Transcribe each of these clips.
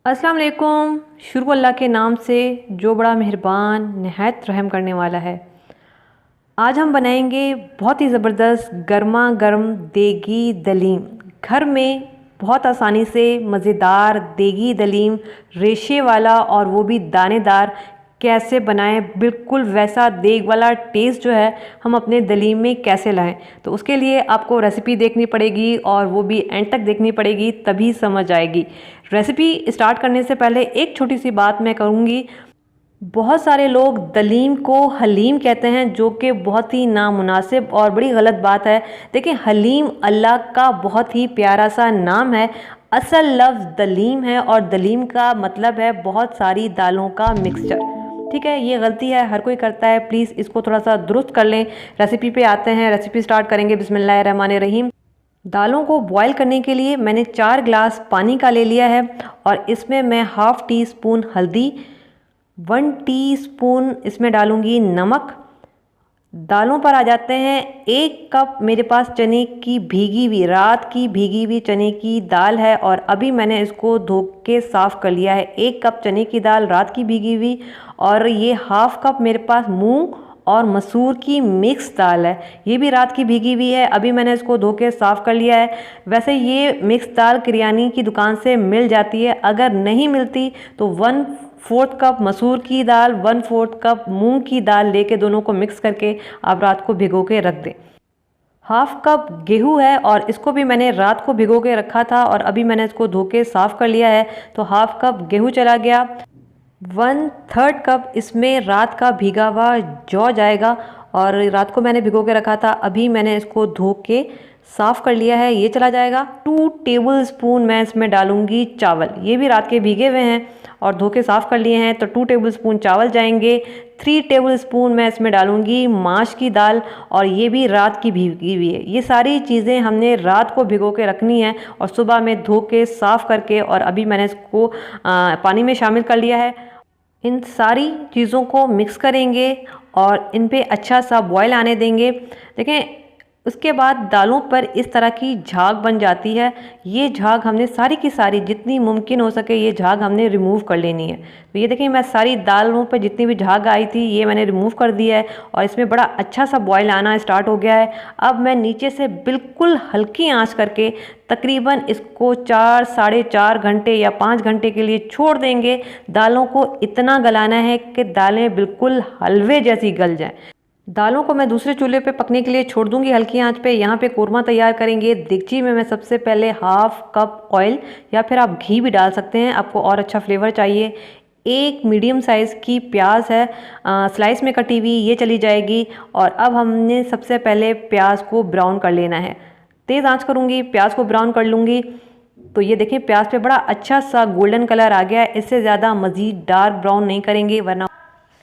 अस्सलाम वालेकुम। शुरू अल्लाह के नाम से जो बड़ा मेहरबान नहायत रहम करने वाला है। आज हम बनाएंगे बहुत ही ज़बरदस्त गर्मा गर्म देगी दलीम। घर में बहुत आसानी से मज़ेदार देगी दलीम रेशे वाला और वो भी दानेदार कैसे बनाएं, बिल्कुल वैसा देग वाला टेस्ट जो है हम अपने दलीम में कैसे लाएं। तो उसके लिए आपको रेसिपी देखनी पड़ेगी और वो भी एंड तक देखनी पड़ेगी, तभी समझ आएगी। रेसिपी स्टार्ट करने से पहले एक छोटी सी बात मैं कहूँगी। बहुत सारे लोग दलीम को हलीम कहते हैं, जो कि बहुत ही नामुनासिब और बड़ी गलत बात है। देखिए, हलीम अल्लाह का बहुत ही प्यारा सा नाम है। असल लफ्ज़ दलीम है और दलीम का मतलब है बहुत सारी दालों का मिक्सचर। ठीक है, ये गलती है, हर कोई करता है। प्लीज़ इसको थोड़ा सा दुरुस्त कर लें। रेसिपी पे आते हैं, रेसिपी स्टार्ट करेंगे। बिस्मिल्लाहिर्रहमानिर्रहीम। दालों को बॉईल करने के लिए मैंने 4 गिलास पानी का ले लिया है और इसमें मैं हाफ़ टी स्पून हल्दी, 1 टीस्पून इसमें डालूंगी नमक। दालों पर आ जाते हैं। 1 कप मेरे पास चने की भीगी हुई, रात की भीगी हुई चने की दाल है और अभी मैंने इसको धो के साफ़ कर लिया है। 1 कप चने की दाल रात की भीगी हुई और ये हाफ़ कप मेरे पास मूंग और मसूर की मिक्स दाल है, ये भी रात की भीगी हुई है। अभी मैंने इसको धो के साफ़ कर लिया है। वैसे ये मिक्स दाल किरानी की दुकान से मिल जाती है, अगर नहीं मिलती तो 1/4 कप मसूर की दाल, 1/4 कप मूंग की दाल लेके दोनों को मिक्स करके आप रात को भिगो के रख दें। हाफ़ कप गेहूँ है और इसको भी मैंने रात को भिगो के रखा था और अभी मैंने इसको धो के साफ़ कर लिया है। तो हाफ़ कप गेहूँ चला गया। 1/3 कप इसमें रात का भीगा हुआ जौ जाएगा और रात को मैंने भिगो के रखा था, अभी मैंने इसको धो के साफ़ कर लिया है, ये चला जाएगा। 2 टेबल स्पून मैं इसमें डालूंगी चावल, ये भी रात के भीगे हुए हैं और धो के साफ़ कर लिए हैं, तो 2 टेबल स्पून चावल जाएंगे। 3 टेबल स्पून मैं इसमें डालूंगी माश की दाल और ये भी रात की भीगी हुई है। ये सारी चीज़ें हमने रात को भिगो के रखनी है और सुबह में धो के साफ़ करके और अभी मैंने इसको पानी में शामिल कर लिया है। इन सारी चीज़ों को मिक्स करेंगे और इन पे अच्छा सा बॉयल आने देंगे। देखें, उसके बाद दालों पर इस तरह की झाग बन जाती है। ये झाग हमने सारी की सारी, जितनी मुमकिन हो सके ये झाग हमने रिमूव कर लेनी है। तो ये देखें, मैं सारी दालों पर जितनी भी झाग आई थी ये मैंने रिमूव कर दिया है और इसमें बड़ा अच्छा सा बॉयल आना स्टार्ट हो गया है। अब मैं नीचे से बिल्कुल हल्की आंच करके तकरीबन इसको 4 साढ़े 4 घंटे या 5 घंटे के लिए छोड़ देंगे। दालों को इतना गलाना है कि दालें बिल्कुल हलवे जैसी गल जाएं। दालों को मैं दूसरे चूल्हे पे पकने के लिए छोड़ दूंगी हल्की आंच पे। यहाँ पे कोरमा तैयार करेंगे। देगची में मैं सबसे पहले हाफ़ कप ऑयल या फिर आप घी भी डाल सकते हैं, आपको और अच्छा फ्लेवर चाहिए। 1 मीडियम साइज़ की प्याज है, स्लाइस में कटी हुई, ये चली जाएगी। और अब हमने सबसे पहले प्याज को ब्राउन कर लेना है। तेज़ आंच करूँगी, प्याज को ब्राउन कर लूँगी। तो ये देखें, प्याज पे बड़ा अच्छा सा गोल्डन कलर आ गया है। इससे ज़्यादा मज़ीद डार्क ब्राउन नहीं करेंगे वरना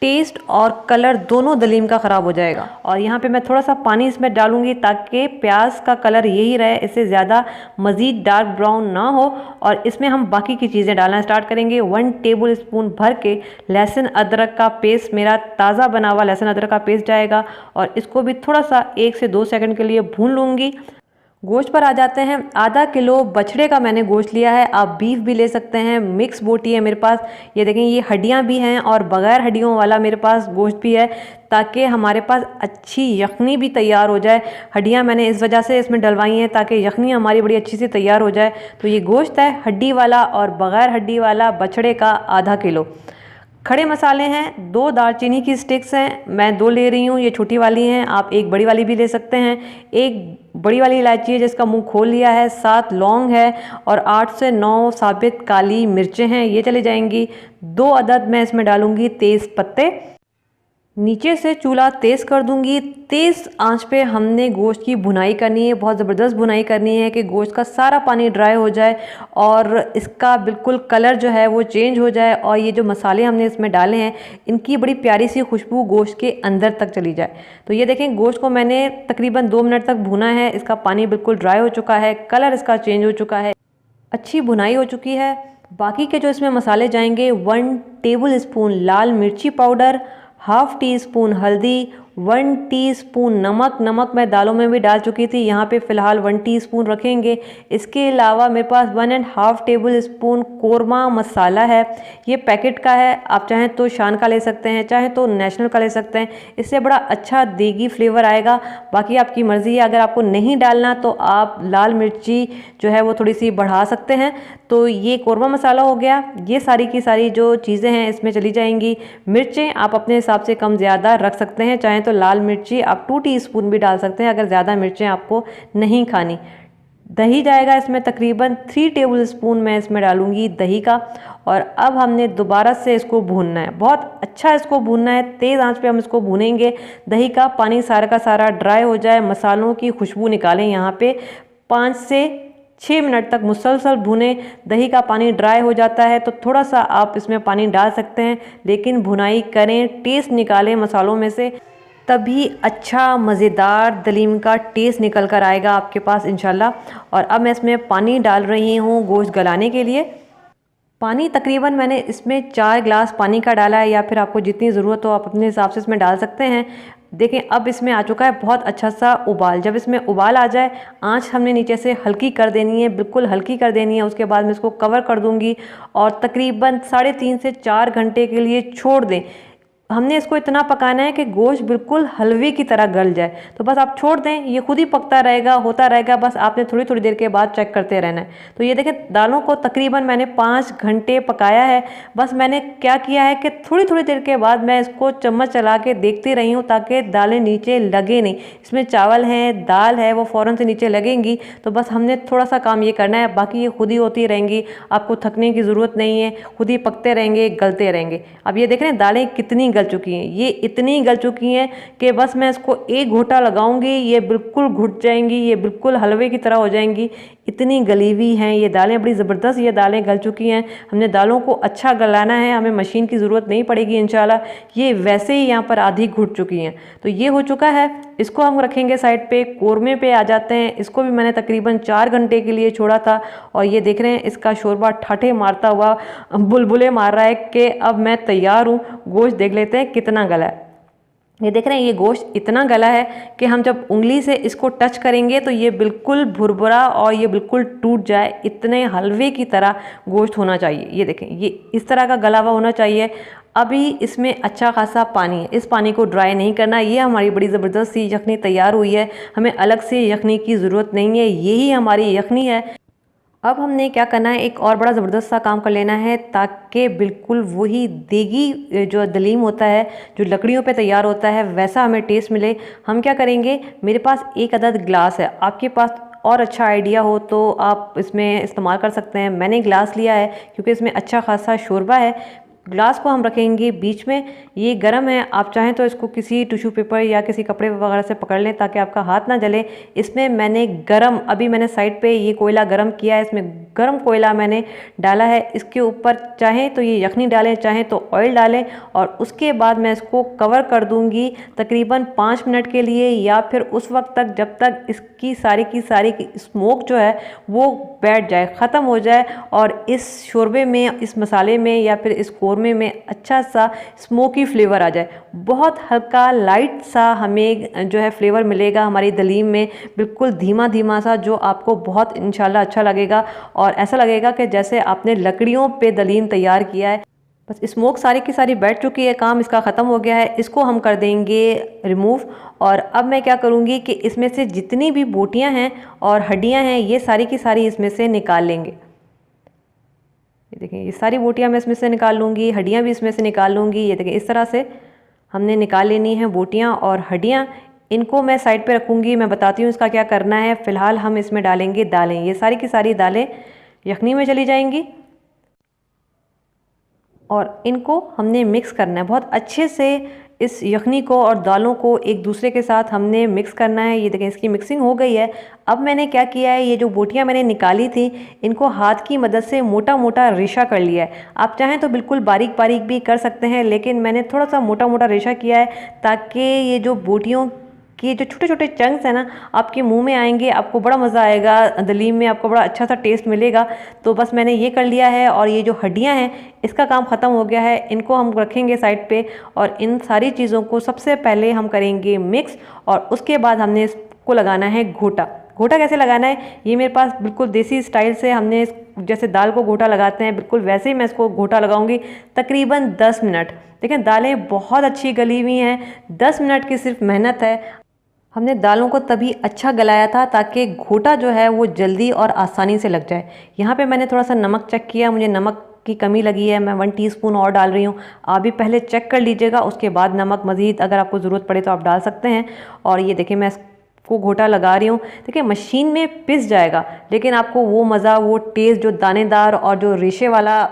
टेस्ट और कलर दोनों दलीम का ख़राब हो जाएगा। और यहाँ पे मैं थोड़ा सा पानी इसमें डालूंगी ताकि प्याज का कलर यही रहे, इससे ज़्यादा मज़ीद डार्क ब्राउन ना हो। और इसमें हम बाकी की चीज़ें डालना स्टार्ट करेंगे। 1 टेबल स्पून भर के लहसुन अदरक का पेस्ट, मेरा ताज़ा बना हुआ लहसुन अदरक का पेस्ट जाएगा और इसको भी थोड़ा सा 1 से 2 सेकंड के लिए भून लूँगी। गोश्त पर आ जाते हैं। आधा किलो बछड़े का मैंने गोश्त लिया है, आप बीफ भी ले सकते हैं। मिक्स बोटी है मेरे पास। ये देखें, ये हड्डियां भी हैं और बग़ैर हड्डियों वाला मेरे पास गोश्त भी है, ताकि हमारे पास अच्छी यखनी भी तैयार हो जाए। हड्डियां मैंने इस वजह से इसमें डलवाई हैं ताकि यखनी हमारी बड़ी अच्छी से तैयार हो जाए। तो ये गोश्त है हड्डी वाला और बग़ैर हड्डी वाला बछड़े का आधा किलो। खड़े मसाले हैं, 2 दालचीनी की स्टिक्स हैं, मैं 2 ले रही हूँ, ये छोटी वाली हैं, आप 1 बड़ी वाली भी ले सकते हैं। 1 बड़ी वाली इलायची है जिसका मुंह खोल लिया है, 7 लौंग है और 8 से 9 साबित काली मिर्चें हैं, ये चली जाएंगी। 2 अदद मैं इसमें डालूंगी तेज़ पत्ते। नीचे से चूल्हा तेज़ कर दूंगी। तेज़ आंच पे हमने गोश्त की भुनाई करनी है, बहुत ज़बरदस्त भुनाई करनी है कि गोश्त का सारा पानी ड्राई हो जाए और इसका बिल्कुल कलर जो है वो चेंज हो जाए और ये जो मसाले हमने इसमें डाले हैं इनकी बड़ी प्यारी सी खुशबू गोश्त के अंदर तक चली जाए। तो ये देखें, गोश्त को मैंने तकरीबन 2 मिनट तक भुना है, इसका पानी बिल्कुल ड्राई हो चुका है, कलर इसका चेंज हो चुका है, अच्छी भुनाई हो चुकी है। बाकी के जो इसमें मसाले जाएंगे, 1 टेबल स्पून लाल मिर्ची पाउडर, हाफ़ टी स्पून हल्दी, 1 टीस्पून नमक मैं दालों में भी डाल चुकी थी, यहाँ पे फ़िलहाल 1 टीस्पून रखेंगे। इसके अलावा मेरे पास 1.5 टेबल स्पून कोरमा मसाला है, ये पैकेट का है, आप चाहें तो शान का ले सकते हैं, चाहें तो नेशनल का ले सकते हैं, इससे बड़ा अच्छा देगी फ्लेवर आएगा। बाकी आपकी मर्ज़ी है, अगर आपको नहीं डालना तो आप लाल मिर्ची जो है वो थोड़ी सी बढ़ा सकते हैं। तो ये कोरमा मसाला हो गया, ये सारी की सारी जो चीज़ें हैं इसमें चली जाएंगी। मिर्चें आप अपने हिसाब से कम ज़्यादा रख सकते हैं, चाहें तो लाल मिर्ची आप 2 टीस्पून भी डाल सकते हैं अगर ज़्यादा मिर्चें आपको नहीं खानी। दही जाएगा इसमें तकरीबन 3 टेबल स्पून मैं इसमें डालूंगी दही का। और अब हमने दोबारा से इसको भूनना है, बहुत अच्छा इसको भूनना है, तेज़ आंच पे हम इसको भूनेंगे। दही का पानी सारा का सारा ड्राई हो जाए, मसालों की खुशबू निकालें। यहाँ पे 5 से 6 मिनट तक मुसलसल भुने। दही का पानी ड्राई हो जाता है तो थोड़ा सा आप इसमें पानी डाल सकते हैं, लेकिन भुनाई करें, टेस्ट निकालें मसालों में से, तभी अच्छा मज़ेदार दलीम का टेस्ट निकल कर आएगा आपके पास इंशाल्लाह। और अब मैं इसमें पानी डाल रही हूँ गोश्त गलाने के लिए। पानी तकरीबन मैंने इसमें 4 गिलास पानी का डाला है, या फिर आपको जितनी ज़रूरत हो आप अपने हिसाब से इसमें डाल सकते हैं। देखें अब इसमें आ चुका है बहुत अच्छा सा उबाल। जब इसमें उबाल आ जाए, आंच हमने नीचे से हल्की कर देनी है, बिल्कुल हल्की कर देनी है। उसके बाद मैं इसको कवर कर दूंगी और तकरीबन 3.5 से 4 घंटे के लिए छोड़ दें। हमने इसको इतना पकाना है कि गोश्त बिल्कुल हलवे की तरह गल जाए। तो बस आप छोड़ दें, ये खुद ही पकता रहेगा, होता रहेगा, बस आपने थोड़ी थोड़ी देर के बाद चेक करते रहना है। तो ये देखें दालों को तकरीबन मैंने 5 घंटे पकाया है। बस मैंने क्या किया है कि थोड़ी थोड़ी देर के बाद मैं इसको चम्मच चला के देखती रही हूँ ताकि दालें नीचे लगे नहीं। इसमें चावल हैं, दाल है, वो फ़ौरन से नीचे लगेंगी। तो बस हमने थोड़ा सा काम ये करना है, बाकी ये खुद ही होती रहेंगी, आपको थकने की ज़रूरत नहीं है, खुद ही पकते रहेंगे, गलते रहेंगे। अब ये देख रहे हैं दालें कितनी गल चुकी हैं, ये इतनी गल चुकी हैं कि बस मैं इसको एक घोटा लगाऊंगी, ये बिल्कुल घुट जाएंगी, ये बिल्कुल हलवे की तरह हो जाएंगी। इतनी गली हुई हैं ये दालें, बड़ी ज़बरदस्त ये दालें गल चुकी हैं। हमने दालों को अच्छा गलाना है, हमें मशीन की ज़रूरत नहीं पड़ेगी इंशाल्लाह। ये वैसे ही यहाँ पर आधी घुट चुकी हैं। तो ये हो चुका है, इसको हम रखेंगे साइड पे। कोरमे पे आ जाते हैं, इसको भी मैंने तकरीबन 4 घंटे के लिए छोड़ा था और ये देख रहे हैं इसका शोरबा ठाठे मारता हुआ बुलबुले मार रहा है कि अब मैं तैयार हूँ। गोश्त देख लेते हैं कितना गला है। ये देख रहे हैं ये गोश्त इतना गला है कि हम जब उंगली से इसको टच करेंगे तो ये बिल्कुल भुरभुरा और ये बिल्कुल टूट जाए, इतने हलवे की तरह गोश्त होना चाहिए। ये देखें ये इस तरह का गला हुआ होना चाहिए। अभी इसमें अच्छा खासा पानी है, इस पानी को ड्राई नहीं करना। ये हमारी बड़ी ज़बरदस्त सी यखनी तैयार हुई है, हमें अलग से यखनी की ज़रूरत नहीं है, यही हमारी यखनी है। अब हमने क्या करना है, एक और बड़ा ज़बरदस्त सा काम कर लेना है ताकि बिल्कुल वही देगी जो दलीम होता है, जो लकड़ियों पे तैयार होता है, वैसा हमें टेस्ट मिले। हम क्या करेंगे, मेरे पास 1 अदद गिलास है, आपके पास और अच्छा आइडिया हो तो आप इसमें इस्तेमाल कर सकते हैं। मैंने गिलास लिया है क्योंकि इसमें अच्छा खासा शोरबा है। ग्लास को हम रखेंगे बीच में, ये गर्म है, आप चाहें तो इसको किसी टिश्यू पेपर या किसी कपड़े वगैरह से पकड़ लें ताकि आपका हाथ ना जले। इसमें मैंने गरम, अभी मैंने साइड पे ये कोयला गरम किया है, इसमें गरम कोयला मैंने डाला है। इसके ऊपर चाहें तो ये यखनी डालें, चाहें तो ऑयल डालें और उसके बाद मैं इसको कवर कर दूंगी तकरीबन 5 मिनट के लिए, या फिर उस वक्त तक जब तक इसकी सारी की सारी स्मोक जो है वो बैठ जाए, ख़त्म हो जाए और इस शोरबे में, इस मसाले में या फिर इस कोरमे में अच्छा सा स्मोकी फ्लेवर आ जाए। बहुत हल्का लाइट सा हमें जो है फ्लेवर मिलेगा हमारी दलीम में, बिल्कुल धीमा धीमा सा, जो आपको बहुत इंशाल्लाह अच्छा लगेगा और ऐसा लगेगा कि जैसे आपने लकड़ियों पे दलीम तैयार किया है। बस स्मोक सारी की सारी बैठ चुकी है, काम इसका ख़त्म हो गया है। इसको हम कर देंगे रिमूव। और अब मैं क्या करूँगी कि इसमें से जितनी भी बोटियाँ हैं और हड्डियाँ हैं ये सारी की सारी इसमें से निकाल लेंगे। ये देखें ये सारी बोटियाँ मैं इसमें से निकाल लूँगी, हड्डियाँ भी इसमें से निकाल लूँगी। ये देखें इस तरह से हमने निकाल लेनी है बोटियाँ और हड्डियाँ। इनको मैं साइड पे रखूँगी, मैं बताती हूँ इसका क्या करना है। फ़िलहाल हम इसमें डालेंगे दालें, ये सारी की सारी दालें यखनी में चली जाएंगी और इनको हमने मिक्स करना है बहुत अच्छे से। इस यखनी को और दालों को एक दूसरे के साथ हमने मिक्स करना है। ये देखें इसकी मिक्सिंग हो गई है। अब मैंने क्या किया है, ये जो बोटियां मैंने निकाली थी इनको हाथ की मदद से मोटा मोटा रेशा कर लिया है। आप चाहें तो बिल्कुल बारीक बारीक भी कर सकते हैं, लेकिन मैंने थोड़ा सा मोटा मोटा रेशा किया है ताकि ये जो बोटियों कि जो छोटे छोटे चंक्स हैं ना आपके मुंह में आएंगे, आपको बड़ा मज़ा आएगा, दलीम में आपको बड़ा अच्छा सा टेस्ट मिलेगा। तो बस मैंने ये कर लिया है और ये जो हड्डियां हैं इसका काम ख़त्म हो गया है, इनको हम रखेंगे साइड पे। और इन सारी चीज़ों को सबसे पहले हम करेंगे मिक्स और उसके बाद हमने इसको लगाना है घोटा। घोटा कैसे लगाना है, ये मेरे पास बिल्कुल देसी स्टाइल से हमने जैसे दाल को घोटा लगाते हैं बिल्कुल वैसे ही मैं इसको घोटा लगाऊंगी तकरीबन 10 मिनट। देखें दालें बहुत अच्छी गली हुई हैं, 10 मिनट की सिर्फ मेहनत है। हमने दालों को तभी अच्छा गलाया था ताकि घोटा जो है वो जल्दी और आसानी से लग जाए। यहाँ पे मैंने थोड़ा सा नमक चेक किया, मुझे नमक की कमी लगी है, मैं 1 टीस्पून और डाल रही हूँ। आप भी पहले चेक कर लीजिएगा, उसके बाद नमक मज़ीद अगर आपको ज़रूरत पड़े तो आप डाल सकते हैं। और ये देखिए मैं को घोटा लगा रही हूँ। देखिए मशीन में पिस जाएगा लेकिन आपको वो मज़ा, वो टेस्ट जो दानेदार और जो रेशे वाला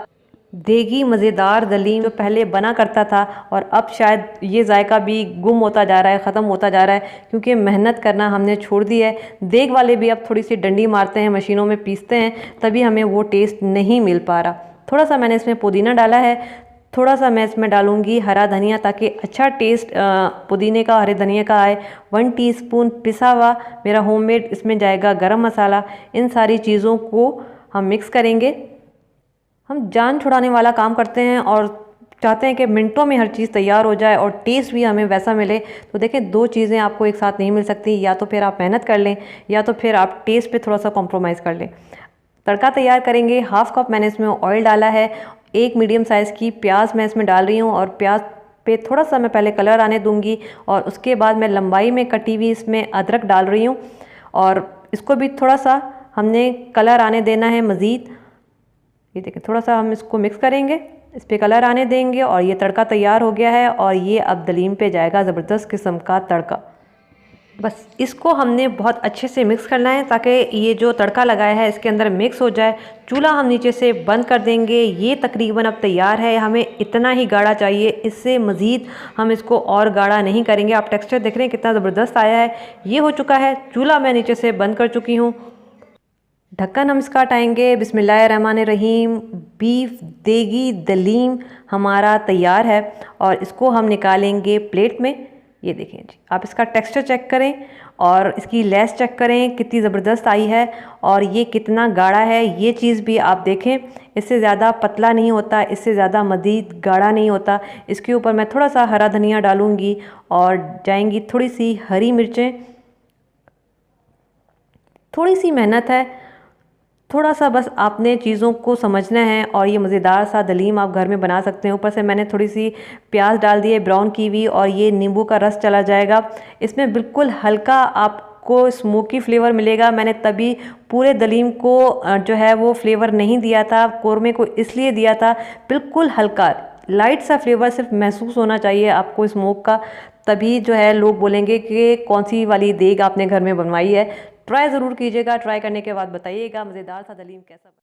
देगी मज़ेदार दलीम जो पहले बना करता था, और अब शायद ये जायका भी गुम होता जा रहा है, ख़त्म होता जा रहा है क्योंकि मेहनत करना हमने छोड़ दी है। देग वाले भी अब थोड़ी सी डंडी मारते हैं, मशीनों में पीसते हैं, तभी हमें वो टेस्ट नहीं मिल पा रहा। थोड़ा सा मैंने इसमें पुदीना डाला है, थोड़ा सा मैं इसमें डालूंगी हरा धनिया ताकि अच्छा टेस्ट पुदीने का, हरे धनिया का आए। 1 टीस्पून पिसा हुआ मेरा होममेड इसमें जाएगा गरम मसाला। इन सारी चीज़ों को हम मिक्स करेंगे। हम जान छुड़ाने वाला काम करते हैं और चाहते हैं कि मिनटों में हर चीज़ तैयार हो जाए और टेस्ट भी हमें वैसा मिले। तो देखें 2 चीज़ें आपको एक साथ नहीं मिल सकती, या तो फिर आप मेहनत कर लें या तो फिर आप टेस्ट पे थोड़ा सा कॉम्प्रोमाइज़ कर लें। तड़का तैयार करेंगे। 1/2 कप मैंने इसमें ऑयल डाला है, 1 मीडियम साइज़ की प्याज मैं इसमें डाल रही हूँ और प्याज पे थोड़ा सा मैं पहले कलर आने दूंगी और उसके बाद मैं लंबाई में कटी हुई इसमें अदरक डाल रही हूँ और इसको भी थोड़ा सा हमने कलर आने देना है मज़ीद। ये देखिए थोड़ा सा हम इसको मिक्स करेंगे, इस पर कलर आने देंगे और ये तड़का तैयार हो गया है। और ये अब दलीम पे जाएगा ज़बरदस्त किस्म का तड़का। बस इसको हमने बहुत अच्छे से मिक्स करना है ताकि ये जो तड़का लगाया है इसके अंदर मिक्स हो जाए। चूल्हा हम नीचे से बंद कर देंगे। ये तकरीबन अब तैयार है, हमें इतना ही गाढ़ा चाहिए, इससे मज़ीद हम इसको और गाढ़ा नहीं करेंगे। आप टेक्सचर देख रहे हैं कितना ज़बरदस्त आया है। ये हो चुका है, चूल्हा मैं नीचे से बंद कर चुकी हूँ। ढक्कन हम इसका हटाएंगे। बिस्मिल्लाहिर्रहमानिर्रहीम। बीफ देगी दलीम हमारा तैयार है और इसको हम निकालेंगे प्लेट में। ये देखें जी, आप इसका टेक्सचर चेक करें और इसकी लेस चेक करें कितनी ज़बरदस्त आई है और ये कितना गाढ़ा है। ये चीज़ भी आप देखें, इससे ज़्यादा पतला नहीं होता, इससे ज़्यादा मज़ीद गाढ़ा नहीं होता। इसके ऊपर मैं थोड़ा सा हरा धनिया डालूँगी और जाएंगी थोड़ी सी हरी मिर्चें। थोड़ी सी मेहनत है, थोड़ा सा बस आपने चीज़ों को समझना है और ये मज़ेदार सा दलीम आप घर में बना सकते हैं। ऊपर से मैंने थोड़ी सी प्याज डाल दी है ब्राउन की हुई और ये नींबू का रस चला जाएगा इसमें। बिल्कुल हल्का आपको स्मोकी फ्लेवर मिलेगा। मैंने तभी पूरे दलीम को जो है वो फ्लेवर नहीं दिया था, कोरमे को इसलिए दिया था बिल्कुल हल्का लाइट सा फ्लेवर सिर्फ महसूस होना चाहिए आपको स्मोक का, तभी जो है लोग बोलेंगे कि कौन सी वाली देग आपने घर में बनवाई है। ट्राई ज़रूर कीजिएगा, ट्राई करने के बाद बताइएगा मज़ेदार सा दलीम कैसा।